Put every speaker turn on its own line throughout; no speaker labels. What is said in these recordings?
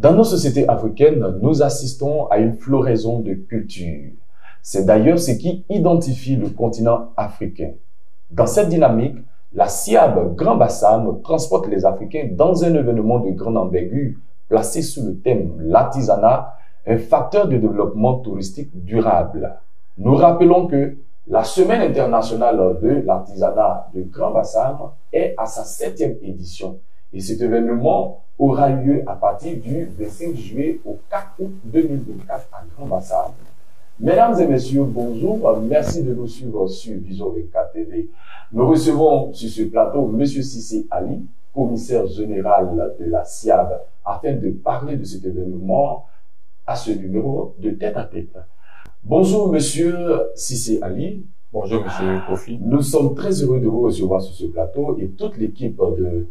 Dans nos sociétés africaines, nous assistons à une floraison de cultures. C'est d'ailleurs ce qui identifie le continent africain. Dans cette dynamique, la SIAB Grand Bassam transporte les Africains dans un événement de grande envergure placé sous le thème l'artisanat, un facteur de développement touristique durable. Nous rappelons que la Semaine internationale de l'artisanat de Grand Bassam est à sa 7e édition et cet événement aura lieu à partir du 25 juillet au 4 août 2024 à Grand Bassam. Mesdames et messieurs, bonjour. Merci de nous suivre sur Vision 24 TV. Nous recevons sur ce plateau M. Cissé Ali, commissaire général de la SIAB, afin de parler de cet événement à ce numéro de tête à tête. Bonjour, M. Cissé Ali.
Bonjour, M. Kofi.
Nous sommes très heureux de vous recevoir sur ce plateau et toute l'équipe de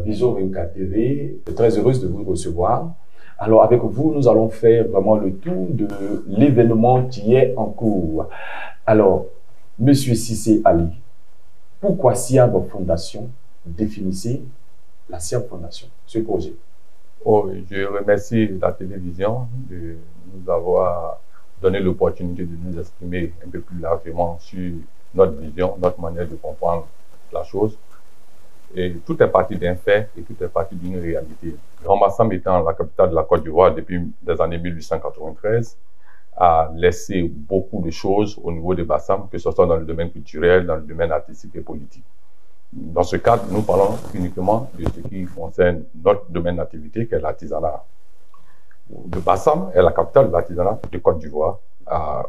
Vision 24 TV est très heureuse de vous recevoir. Alors, avec vous, nous allons faire vraiment le tour de l'événement qui est en cours. Alors, M. Cissé Ali, pourquoi SIAB Fondation? Définissez la SIAB Fondation, ce projet.
Oh, je remercie la télévision de nous avoir donné l'opportunité de nous exprimer un peu plus largement sur notre vision, notre manière de comprendre la chose. Et tout est parti d'un fait et tout est parti d'une réalité. Grand Bassam étant la capitale de la Côte d'Ivoire depuis les années 1893, a laissé beaucoup de choses au niveau de Bassam, que ce soit dans le domaine culturel, dans le domaine artistique et politique. Dans ce cadre, nous parlons uniquement de ce qui concerne notre domaine d'activité, qui est l'artisanat. Bassam est la capitale de l'artisanat de Côte d'Ivoire.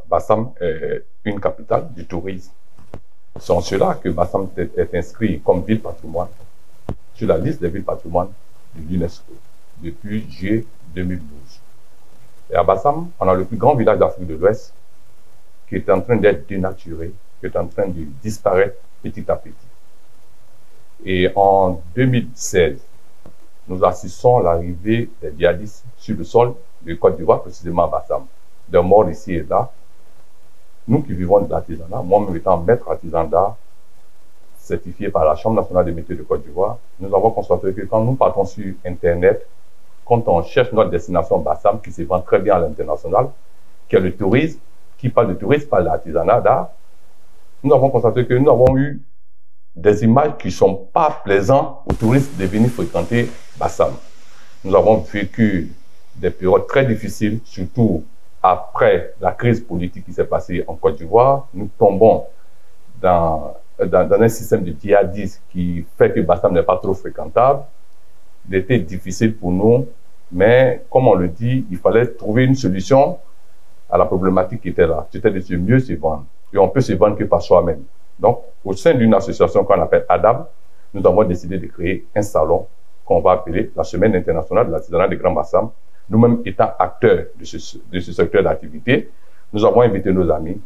Bassam est une capitale du tourisme. C'est en cela que Bassam est inscrit comme ville patrimoine sur la liste des villes patrimoine de l'UNESCO depuis juillet 2012. Et à Bassam, on a le plus grand village d'Afrique de l'Ouest qui est en train d'être dénaturé, qui est en train de disparaître petit à petit. Et en 2016, nous assistons à l'arrivée des djihadistes sur le sol de Côte d'Ivoire, précisément à Bassam. Des morts ici et là. Nous qui vivons de l'artisanat, moi-même étant maître artisan d'art, certifié par la Chambre nationale des métiers de Côte d'Ivoire, nous avons constaté que quand nous partons sur Internet, quand on cherche notre destination Bassam, qui se vend très bien à l'international, qui est le tourisme, qui parle de tourisme, parle d'artisanat d'art, nous avons constaté que nous avons eu des images qui ne sont pas plaisantes aux touristes de venir fréquenter Bassam. Nous avons vécu des périodes très difficiles, surtout après la crise politique qui s'est passée en Côte d'Ivoire. Nous tombons dans un système de djihadisme qui fait que Bassam n'est pas trop fréquentable. Il était difficile pour nous, mais comme on le dit, il fallait trouver une solution à la problématique qui était là. C'était de mieux se vendre. Et on peut se vendre que par soi-même. Donc, au sein d'une association qu'on appelle ADAB, nous avons décidé de créer un salon qu'on va appeler la Semaine internationale de l'artisanat de Grand Bassam. Nous-mêmes étant acteurs de ce secteur d'activité, nous avons invité nos amis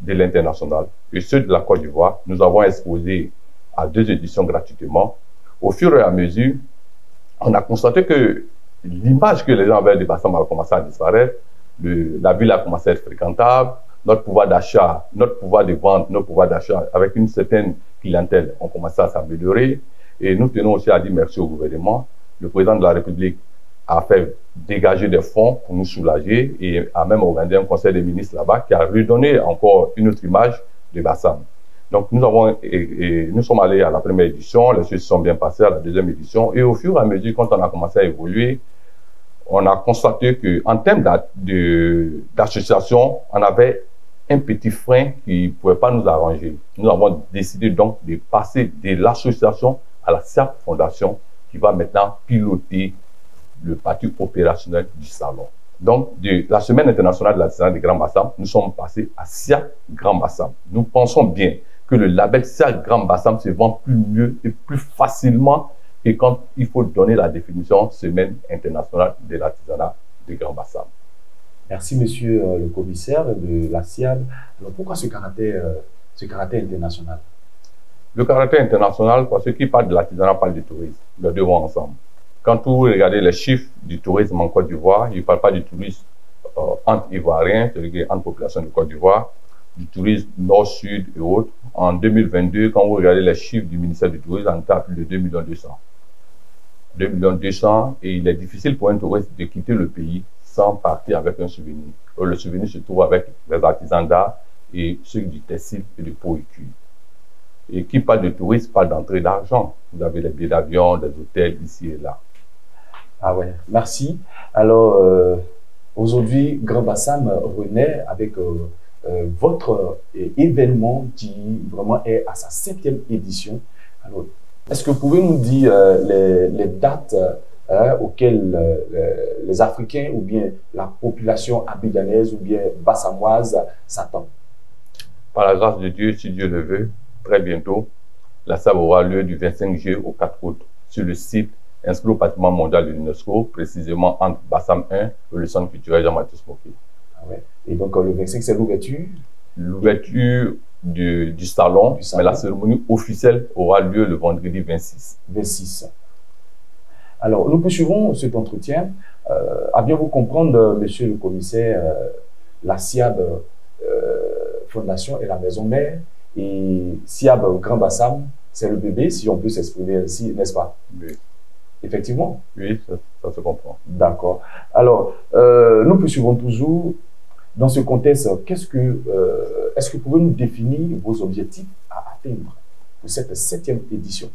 de l'international et ceux de la Côte d'Ivoire. Nous avons exposé à 2 éditions gratuitement. Au fur et à mesure, on a constaté que l'image que les gens avaient de Bassam a commencé à disparaître. La ville a commencé à être fréquentable. Notre pouvoir d'achat, notre pouvoir de vente, notre pouvoir d'achat avec une certaine clientèle ont commencé à s'améliorer. Et nous tenons aussi à dire merci au gouvernement. Le président de la République a fait dégager des fonds pour nous soulager et a même organisé un conseil des ministres là-bas qui a redonné encore une autre image de Bassam. Donc nous sommes allés à la première édition, les choses se sont bien passées à la deuxième édition et au fur et à mesure, quand on a commencé à évoluer, on a constaté qu'en termes d'association, on avait un petit frein qui ne pouvait pas nous arranger. Nous avons décidé donc de passer de l'association à la SIAB Fondation qui va maintenant piloter le parti opérationnel du salon. Donc, de la Semaine internationale de l'artisanat de Grand Bassam, nous sommes passés à SIAB Grand Bassam. Nous pensons bien que le label SIAB Grand Bassam se vend plus mieux et plus facilement que quand il faut donner la définition Semaine internationale de l'artisanat de Grand Bassam.
Merci, monsieur le commissaire de la SIAB. Alors, pourquoi ce caractère international?
Le caractère international, parce que qui parle de l'artisanat parle du tourisme. Les deux vont ensemble. Quand vous regardez les chiffres du tourisme en Côte d'Ivoire, il ne parle pas du tourisme entre Ivoiriens, c'est-à-dire entre population de Côte d'Ivoire, du tourisme nord-sud et autres. En 2022, quand vous regardez les chiffres du ministère du Tourisme, on est à plus de 2 200 000. 2,2 millions et il est difficile pour un touriste de quitter le pays sans partir avec un souvenir. Le souvenir se trouve avec les artisans d'art et ceux du textile et du peau et cuir. Et qui parle de tourisme parle d'entrée d'argent. Vous avez les billets d'avion, des hôtels ici et là.
Ah ouais, merci. Alors, aujourd'hui, Grand Bassam renaît avec votre événement qui vraiment est à sa 7e édition. Alors, est-ce que vous pouvez nous dire les dates auxquelles les Africains ou bien la population abidjanaise ou bien bassamoise s'attend?
Par la grâce de Dieu, si Dieu le veut, très bientôt, la SIAB aura lieu du 25 juillet au 4 août sur le site inscrit au patrimoine mondial de l'UNESCO, précisément entre Bassam 1 et le centre culturel Jean-Baptiste Moké.
Ah ouais. Et donc le 25, c'est l'ouverture?
L'ouverture du salon, mais la cérémonie officielle aura lieu le vendredi 26.
26. Alors, nous poursuivons cet entretien. À bien vous comprendre, monsieur le commissaire, la SIAB Fondation est la maison mère et SIAB Grand Bassam, c'est le bébé, si on peut s'exprimer ainsi, n'est-ce pas?
Oui.
Effectivement.
Oui, ça se comprend.
D'accord. Alors, nous poursuivons toujours. Dans ce contexte, est-ce que vous pouvez nous définir vos objectifs à atteindre pour cette 7e édition?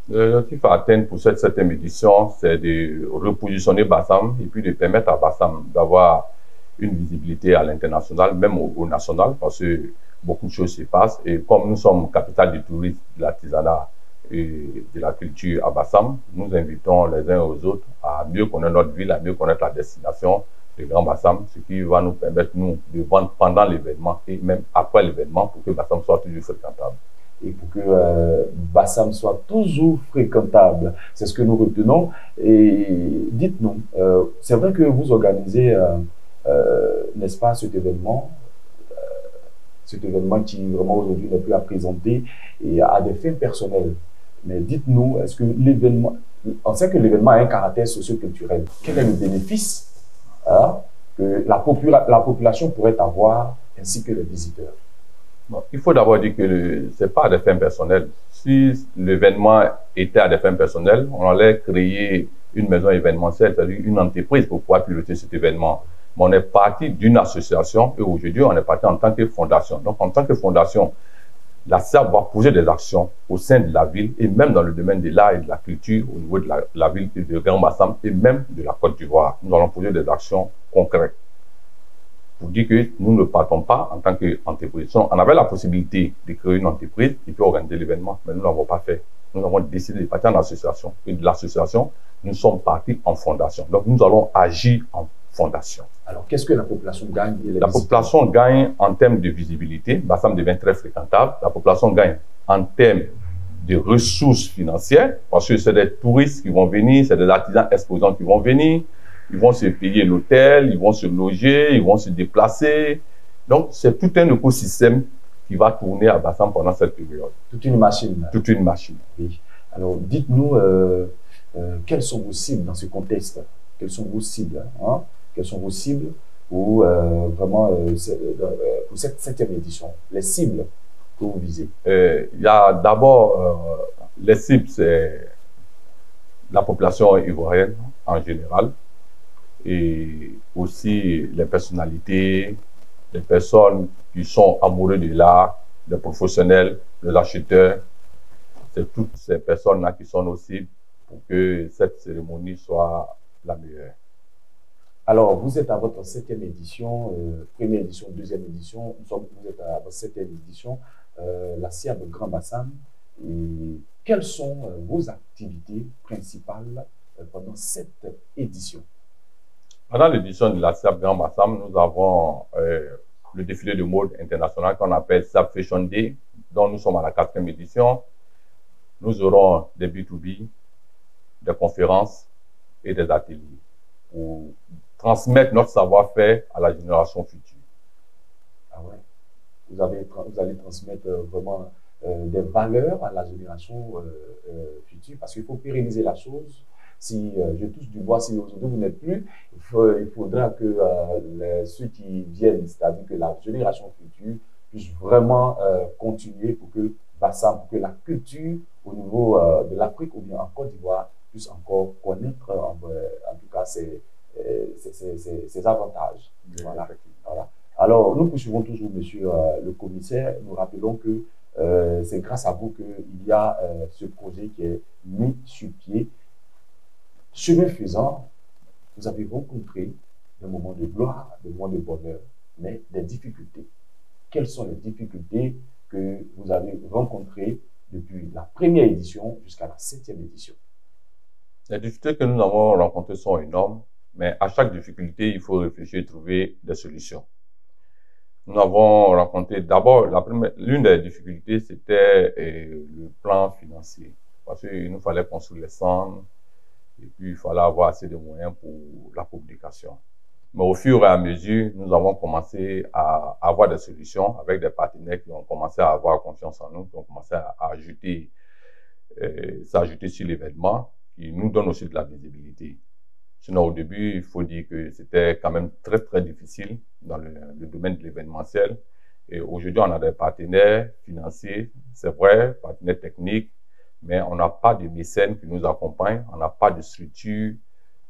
L'objectif à atteindre pour cette 7e édition, c'est de repositionner Bassam et puis de permettre à Bassam d'avoir une visibilité à l'international, même au national, parce que beaucoup de choses se passent. Et comme nous sommes capitale du tourisme, de l'artisanat et de la culture à Bassam, nous invitons les uns aux autres à mieux connaître notre ville, à mieux connaître la destination de Grand Bassam, ce qui va nous permettre, nous, de vendre pendant l'événement et même après l'événement pour que Bassam soit toujours fréquentable.
Et pour que Bassam soit toujours fréquentable, c'est ce que nous retenons. Et dites-nous, c'est vrai que vous organisez, n'est-ce pas, cet événement qui vraiment aujourd'hui n'est plus à présenter et à des fins personnelles. Mais dites-nous, est-ce que l'événement, on sait que l'événement a un caractère socio-culturel. Quel est le bénéfice que la population pourrait avoir ainsi que les visiteurs?
Bon, il faut d'abord dire que ce n'est pas à des fins personnelles. Si l'événement était à des fins personnelles, on allait créer une maison événementielle, c'est-à-dire une entreprise pour pouvoir piloter cet événement. Mais on est parti d'une association et aujourd'hui, on est parti en tant que fondation. Donc, en tant que fondation, la SIAB va poser des actions au sein de la ville et même dans le domaine de l'art et de la culture au niveau de la ville de Grand Bassam et même de la Côte d'Ivoire. Nous allons poser des actions concrètes pour dire que nous ne partons pas en tant qu'entreprise. On avait la possibilité de créer une entreprise et puis organiser l'événement, mais nous ne l'avons pas fait. Nous avons décidé de partir en association et de l'association, nous sommes partis en fondation. Donc, nous allons agir en fondation.
Alors, qu'est-ce que la population gagne?
La population gagne en termes de visibilité. Bassam devient très fréquentable. La population gagne en termes de ressources financières parce que c'est des touristes qui vont venir, c'est des artisans exposants qui vont venir. Ils vont se payer l'hôtel, ils vont se loger, ils vont se déplacer. Donc, c'est tout un écosystème qui va tourner à Bassam pendant cette période.
Toute une machine.
Toute une machine.
Oui. Alors, dites-nous, quelles sont vos cibles dans ce contexte? Quelles sont vos cibles Quelles sont vos cibles pour, vraiment, pour cette 7e édition? Les cibles que vous visez?
Il y a d'abord, les cibles, c'est la population ivoirienne en général et aussi les personnalités, les personnes qui sont amoureux de l'art, les professionnels, les acheteurs. C'est toutes ces personnes-là qui sont nos cibles pour que cette cérémonie soit la meilleure.
Alors, vous êtes à votre 7e édition, première édition, deuxième édition, vous êtes à votre 7e édition, la SIAB Grand Bassam. Et quelles sont vos activités principales pendant cette édition?
Pendant l'édition de la SIAB Grand Bassam, nous avons le défilé de mode international qu'on appelle SIAB Fashion Day, dont nous sommes à la 4e édition. Nous aurons des B2B, des conférences et des ateliers pour transmettre notre savoir-faire à la génération future.
Ah ouais. Vous allez transmettre vraiment des valeurs à la génération future parce qu'il faut pérenniser la chose. Si je touche du bois, si aujourd'hui vous n'êtes plus, il faudra que ceux qui viennent, c'est-à-dire que la génération future puisse vraiment continuer pour que Bassam, pour que la culture au niveau de l'Afrique ou bien en Côte d'Ivoire puisse encore connaître en tout cas ses avantages. Voilà. Voilà. Alors, nous poursuivons toujours, monsieur le commissaire. Nous rappelons que c'est grâce à vous qu'il y a ce projet qui est mis sur pied. Chemin faisant, vous avez rencontré des moments de gloire, des moments de bonheur, mais des difficultés. Quelles sont les difficultés que vous avez rencontrées depuis la première édition jusqu'à la 7e édition?
Les difficultés que nous avons rencontrées sont énormes, mais à chaque difficulté, il faut réfléchir et trouver des solutions. Nous avons rencontré d'abord, l'une des difficultés, c'était le plan financier. Parce qu'il nous fallait construire les centres et puis il fallait avoir assez de moyens pour la publication. Mais au fur et à mesure, nous avons commencé à avoir des solutions avec des partenaires qui ont commencé à avoir confiance en nous, qui ont commencé à s'ajouter sur l'événement, qui nous donne aussi de la visibilité. Sinon, au début, il faut dire que c'était quand même très, très difficile dans le domaine de l'événementiel. Et aujourd'hui, on a des partenaires financiers, c'est vrai, partenaires techniques, mais on n'a pas de mécènes qui nous accompagnent, on n'a pas de structure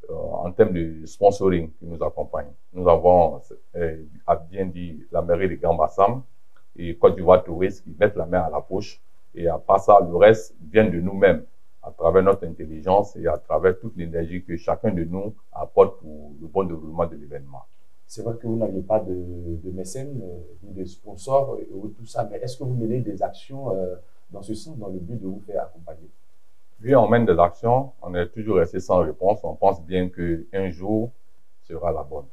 en termes de sponsoring qui nous accompagne. Nous avons, à bien dit, la mairie de Grand Bassam et Côte d'Ivoire Tourisme qui mettent la main à la poche. Et à part ça, le reste vient de nous-mêmes, à travers notre intelligence et à travers toute l'énergie que chacun de nous apporte pour le bon déroulement de l'événement.
C'est vrai que vous n'aviez pas de mécènes, ni de sponsors, et tout ça, mais est-ce que vous menez des actions dans ce sens, dans le but de vous faire accompagner?
Oui, on mène des actions, on est toujours resté sans réponse, on pense bien qu'un jour sera la bonne.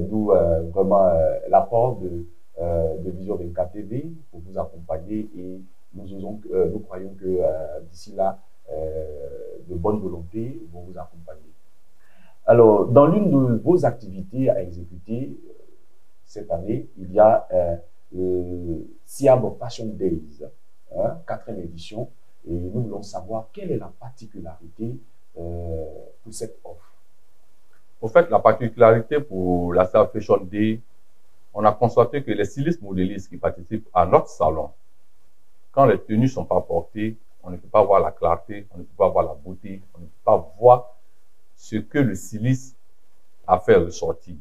D'où vraiment l'apport de Vision 24 TV pour vous accompagner et nous croyons que d'ici là, de bonne volonté vont vous accompagner. Alors, dans l'une de vos activités à exécuter cette année, il y a le SIAB Fashion Days, 4e édition, et nous voulons savoir quelle est la particularité pour cette offre.
En fait, la particularité pour la SIAB Fashion Day, on a constaté que les stylistes modélistes qui participent à notre salon, quand les tenues ne sont pas portées, on ne peut pas voir la clarté, on ne peut pas voir la beauté, on ne peut pas voir ce que le styliste a fait ressortir.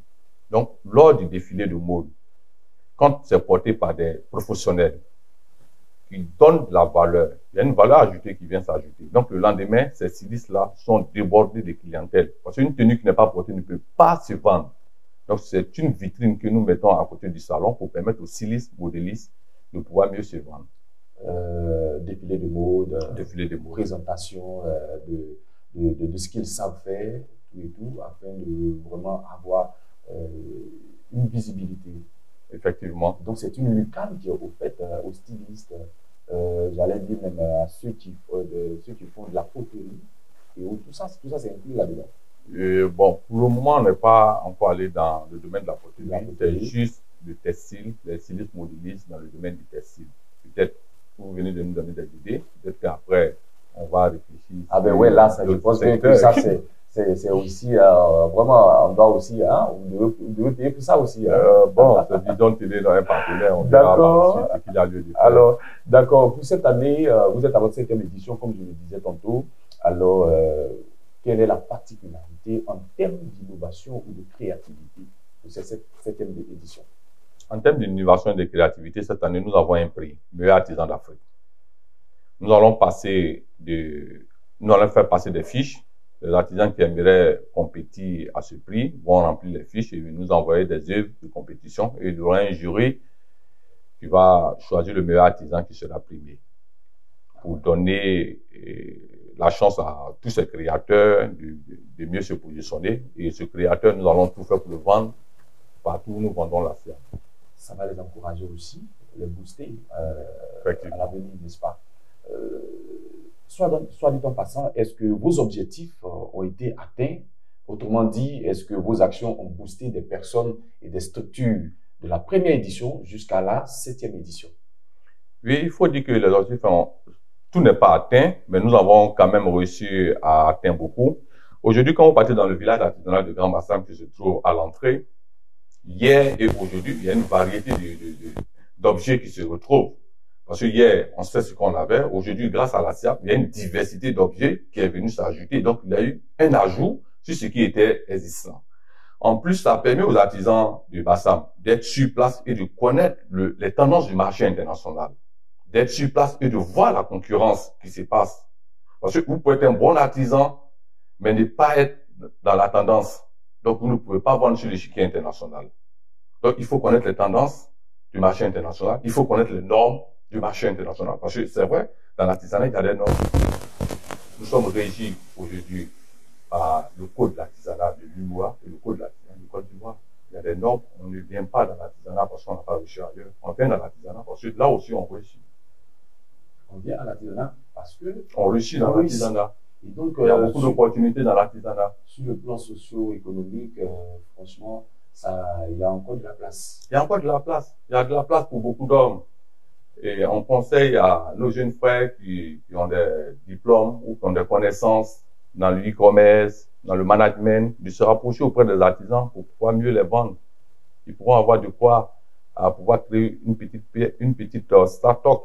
Donc, lors du défilé de mode, quand c'est porté par des professionnels qui donnent de la valeur, il y a une valeur ajoutée qui vient s'ajouter. Donc, le lendemain, ces stylistes-là sont débordés de clientèle. Parce qu'une tenue qui n'est pas portée ne peut pas se vendre. Donc, c'est une vitrine que nous mettons à côté du salon pour permettre aux stylistes, modélistes de pouvoir mieux se vendre.
Défilé de mode, présentation de ce qu'ils savent faire, tout et tout, afin de vraiment avoir une visibilité.
Effectivement.
Donc, c'est une lucane qui est offerte aux stylistes, j'allais dire même à ceux qui font de la poterie, et tout ça c'est inclus là-dedans.
Bon, pour le moment, on n'est pas encore allé dans le domaine de la poterie. C'est juste le textile, les stylistes modélistes dans le domaine du textile. Peut-être vous venez de nous donner des idées, peut-être qu'après, on va réfléchir.
Ah ben ouais, là, je pense que ça, c'est aussi, vraiment, on doit aussi, vous devez payer pour ça aussi.
Bon, c'est Vision TV dans un partenaire, on
verra
ce qu'il y a lieu de faire.
Alors, d'accord, pour cette année, vous êtes à votre 7e édition, comme je le disais tantôt. Alors, quelle est la particularité en termes d'innovation ou de créativité de cette 7e édition?
En termes d'innovation et de créativité, cette année, nous avons un prix, meilleur artisan d'Afrique. Nous allons faire passer des fiches. Les artisans qui aimeraient compétir à ce prix vont remplir les fiches et nous envoyer des œuvres de compétition. Et il y aura un jury qui va choisir le meilleur artisan qui sera primé pour donner la chance à tous ces créateurs de mieux se positionner. Et ce créateur, nous allons tout faire pour le vendre partout où nous vendons la SIAB.
Ça va les encourager aussi, les booster à l'avenir, n'est-ce pas? Soit dit en passant, est-ce que vos objectifs ont été atteints? Autrement dit, est-ce que vos actions ont boosté des personnes et des structures de la première édition jusqu'à la 7e édition?
Oui, il faut dire que les objectifs, tout n'est pas atteint, mais nous avons quand même réussi à atteindre beaucoup. Aujourd'hui, quand vous partez dans le village artisanal de Grand Bassam qui se trouve à l'entrée, hier et aujourd'hui, il y a une variété d'objets qui se retrouvent. Parce que hier, on sait ce qu'on avait. Aujourd'hui, grâce à la SIAB, il y a une diversité d'objets qui est venue s'ajouter. Donc, il y a eu un ajout sur ce qui était existant. En plus, ça permet aux artisans du Bassam d'être sur place et de connaître les tendances du marché international. D'être sur place et de voir la concurrence qui se passe. Parce que vous pouvez être un bon artisan, mais ne pas être dans la tendance. Donc, vous ne pouvez pas vendre sur l'échiquier international. Donc, il faut connaître les tendances du marché international. Il faut connaître les normes du marché international. Parce que c'est vrai, dans l'artisanat, il y a des normes. Nous sommes régis aujourd'hui par le code de l'artisanat de l'UMOA et le code de l'artisanat du Côte d'Ivoire. Il y a des normes. On ne vient pas dans l'artisanat parce qu'on n'a pas réussi ailleurs. On vient dans l'artisanat parce que là aussi, on réussit.
On vient à l'artisanat parce que
on réussit dans l'artisanat.
Et donc,
il y a beaucoup d'opportunités dans l'artisanat.
Sur le plan socio-économique, franchement, il y a encore de la place.
Il y a encore de la place. Il y a de la place pour beaucoup d'hommes. Et on conseille à nos jeunes frères qui ont des diplômes ou qui ont des connaissances dans le e-commerce, dans le management, de se rapprocher auprès des artisans pour pouvoir mieux les vendre. Ils pourront avoir de quoi pouvoir créer une petite start-up.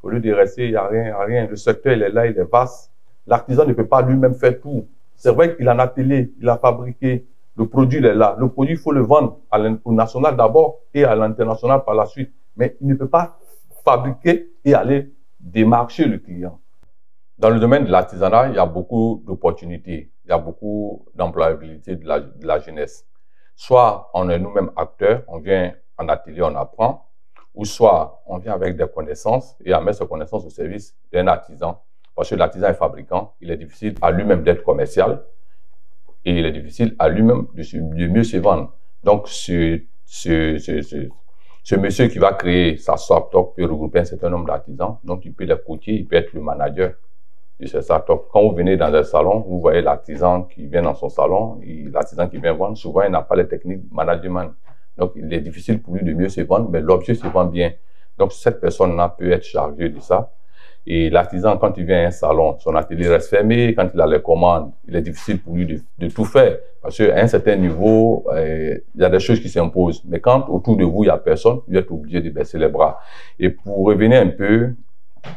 Au lieu de rester, il n'y a rien. Le secteur, il est là, il est vaste. L'artisan ne peut pas lui-même faire tout. C'est vrai qu'il a un atelier, il a fabriqué. Le produit, il est là. Le produit, il faut le vendre au national d'abord et à l'international par la suite. Mais il ne peut pas fabriquer et aller démarcher le client. Dans le domaine de l'artisanat, il y a beaucoup d'opportunités. Il y a beaucoup d'employabilité de la jeunesse. Soit on est nous-mêmes acteurs, on vient en atelier, on apprend. Ou soit on vient avec des connaissances et on met ces connaissances au service d'un artisan. Parce que l'artisan est fabricant, il est difficile à lui-même d'être commercial et il est difficile à lui-même de mieux se vendre. Donc, ce monsieur qui va créer sa start-up peut regrouper un certain nombre d'artisans. Donc, il peut les coacher, il peut être le manager de cette start-up. Quand vous venez dans un salon, vous voyez l'artisan qui vient dans son salon, l'artisan qui vient vendre, souvent il n'a pas les techniques de management. Donc, il est difficile pour lui de mieux se vendre, mais l'objet se vend bien. Donc, cette personne-là peut être chargée de ça. Et l'artisan, quand il vient à un salon, son atelier reste fermé. Quand il a les commandes, il est difficile pour lui de tout faire. Parce qu'à un certain niveau, il y a des choses qui s'imposent. Mais quand autour de vous, il n'y a personne, vous êtes obligé de baisser les bras. Et pour revenir un peu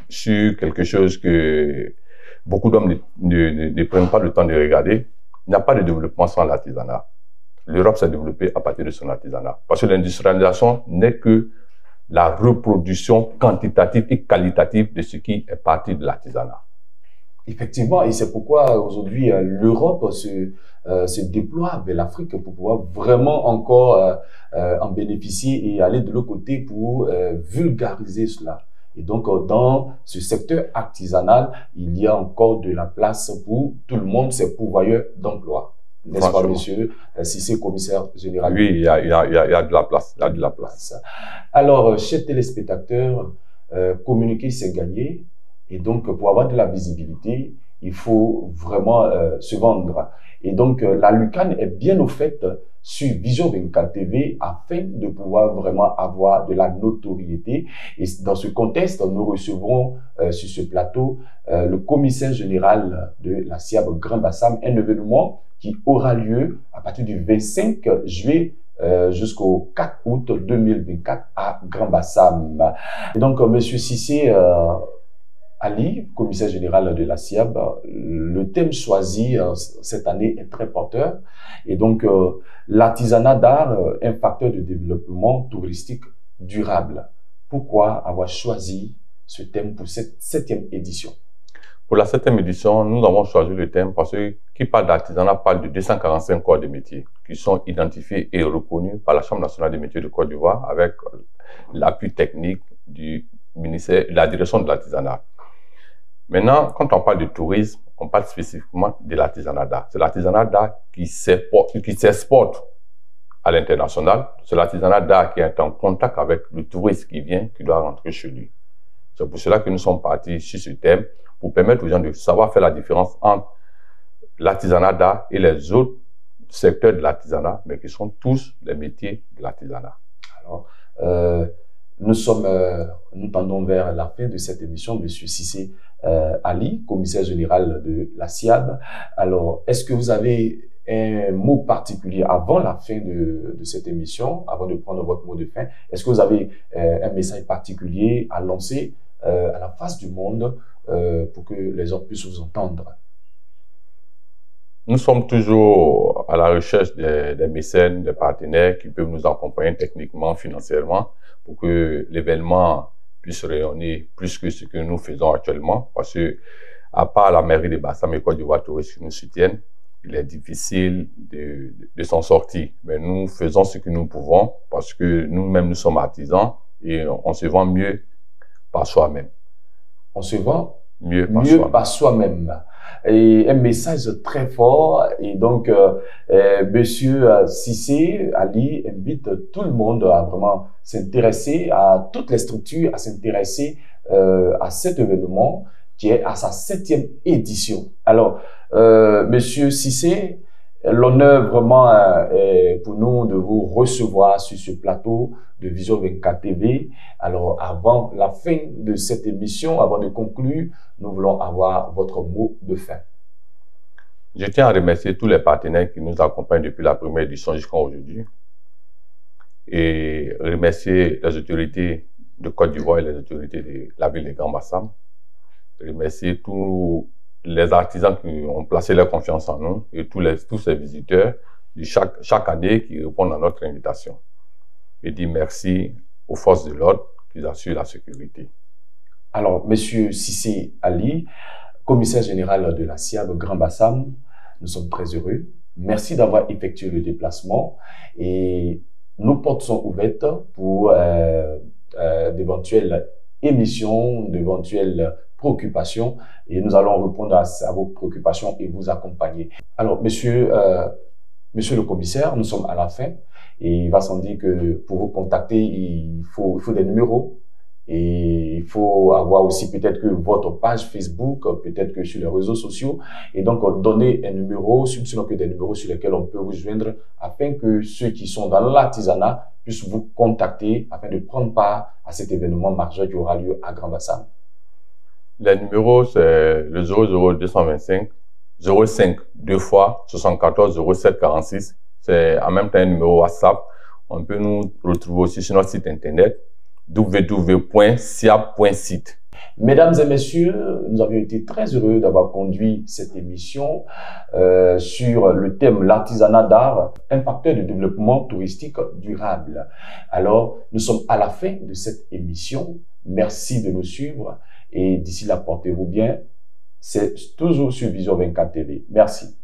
sur quelque chose que beaucoup d'hommes ne prennent pas le temps de regarder, il n'y a pas de développement sans l'artisanat. L'Europe s'est développée à partir de son artisanat. Parce que l'industrialisation n'est que la reproduction quantitative et qualitative de ce qui est parti de l'artisanat.
Effectivement, et c'est pourquoi aujourd'hui l'Europe se déploie vers l'Afrique pour pouvoir vraiment encore en bénéficier et aller de l'autre côté pour vulgariser cela. Et donc, dans ce secteur artisanal, il y a encore de la place pour tout le monde, c'est pourvoyeur d'emploi. N'est-ce pas, monsieur Cissé, commissaire général?
Oui, il y a de la place. Il y a de la place.
Alors, chers téléspectateurs, communiquer, c'est gagner. Et donc, pour avoir de la visibilité, il faut vraiment se vendre. Et donc, la Lucan est bien au fait sur Vision 24 TV afin de pouvoir vraiment avoir de la notoriété. Et dans ce contexte, nous recevrons sur ce plateau le commissaire général de la SIAB Grand Bassam, un événement qui aura lieu à partir du 25 juillet jusqu'au 4 août 2024 à Grand Bassam. Et donc, monsieur Cissé Ali, commissaire général de la SIAB, le thème choisi cette année est très porteur. Et donc, l'artisanat d'art, un facteur de développement touristique durable. Pourquoi avoir choisi ce thème pour cette 7e édition?
Pour la 7e édition, nous avons choisi le thème parce que qui parle d'artisanat parle de 245 corps de métiers qui sont identifiés et reconnus par la Chambre nationale des métiers de Côte d'Ivoire avec l'appui technique du ministère, la direction de l'artisanat. Maintenant, quand on parle de tourisme, on parle spécifiquement de l'artisanat d'art. C'est l'artisanat d'art qui s'exporte à l'international. C'est l'artisanat d'art qui est en contact avec le touriste qui vient, qui doit rentrer chez lui. C'est pour cela que nous sommes partis sur ce thème, pour permettre aux gens de savoir faire la différence entre l'artisanat d'art et les autres secteurs de l'artisanat, mais qui sont tous les métiers de l'artisanat.
Alors, nous tendons vers la fin de cette émission, monsieur Cissé Ali, commissaire général de la SIAB. Alors, est-ce que vous avez un mot particulier avant la fin de cette émission, avant de prendre votre mot de fin? Est-ce que vous avez un message particulier à lancer à la face du monde pour que les autres puissent vous entendre?
Nous sommes toujours à la recherche des mécènes, des partenaires qui peuvent nous accompagner techniquement, financièrement, pour que l'événement puisse rayonner plus que ce que nous faisons actuellement. Parce que, à part la mairie de Bassam et Côte d'Ivoire Tourisme qui nous soutiennent, il est difficile de s'en sortir. Mais nous faisons ce que nous pouvons parce que nous-mêmes, nous sommes artisans et on se vend mieux par soi-même.
On se vend
mieux
par soi-même. Et un message très fort. Et donc, Monsieur Cissé Ali invite tout le monde à vraiment s'intéresser, à toutes les structures à s'intéresser à cet événement qui est à sa 7e édition. Alors, Monsieur Cissé, l'honneur vraiment est pour nous de vous recevoir sur ce plateau de Vision 24 TV. Alors, avant la fin de cette émission, avant de conclure, nous voulons avoir votre mot de fin.
Je tiens à remercier tous les partenaires qui nous accompagnent depuis la première édition jusqu'à aujourd'hui et remercier les autorités de Côte d'Ivoire et les autorités de la ville de Grand Bassam. Remercier tous les artisans qui ont placé leur confiance en nous et tous ces visiteurs de chaque année qui répondent à notre invitation. Et dire merci aux forces de l'ordre qui assurent la sécurité.
Alors, Monsieur Cissé Ali, commissaire général de la SIAB Grand Bassam, nous sommes très heureux. Merci d'avoir effectué le déplacement et nos portes sont ouvertes pour d'éventuelles émissions, d'éventuelles préoccupations et nous allons répondre à vos préoccupations et vous accompagner. Alors, monsieur le commissaire, nous sommes à la fin et il va sans dire que pour vous contacter, il faut des numéros et il faut avoir aussi peut-être que votre page Facebook, peut-être que sur les réseaux sociaux et donc donner un numéro, sinon que des numéros sur lesquels on peut vous joindre afin que ceux qui sont dans l'artisanat puissent vous contacter afin de prendre part à cet événement majeur qui aura lieu à Grand Bassam.
Les numéros, c'est le 00225 05 2 fois 74 07 46. C'est en même temps un numéro WhatsApp. On peut nous retrouver aussi sur notre site internet www.siab.site.
Mesdames et messieurs, nous avions été très heureux d'avoir conduit cette émission sur le thème l'artisanat d'art, un facteur de développement touristique durable. Alors, nous sommes à la fin de cette émission. Merci de nous suivre et d'ici là, portez-vous bien. C'est toujours sur Vision 24 TV. Merci.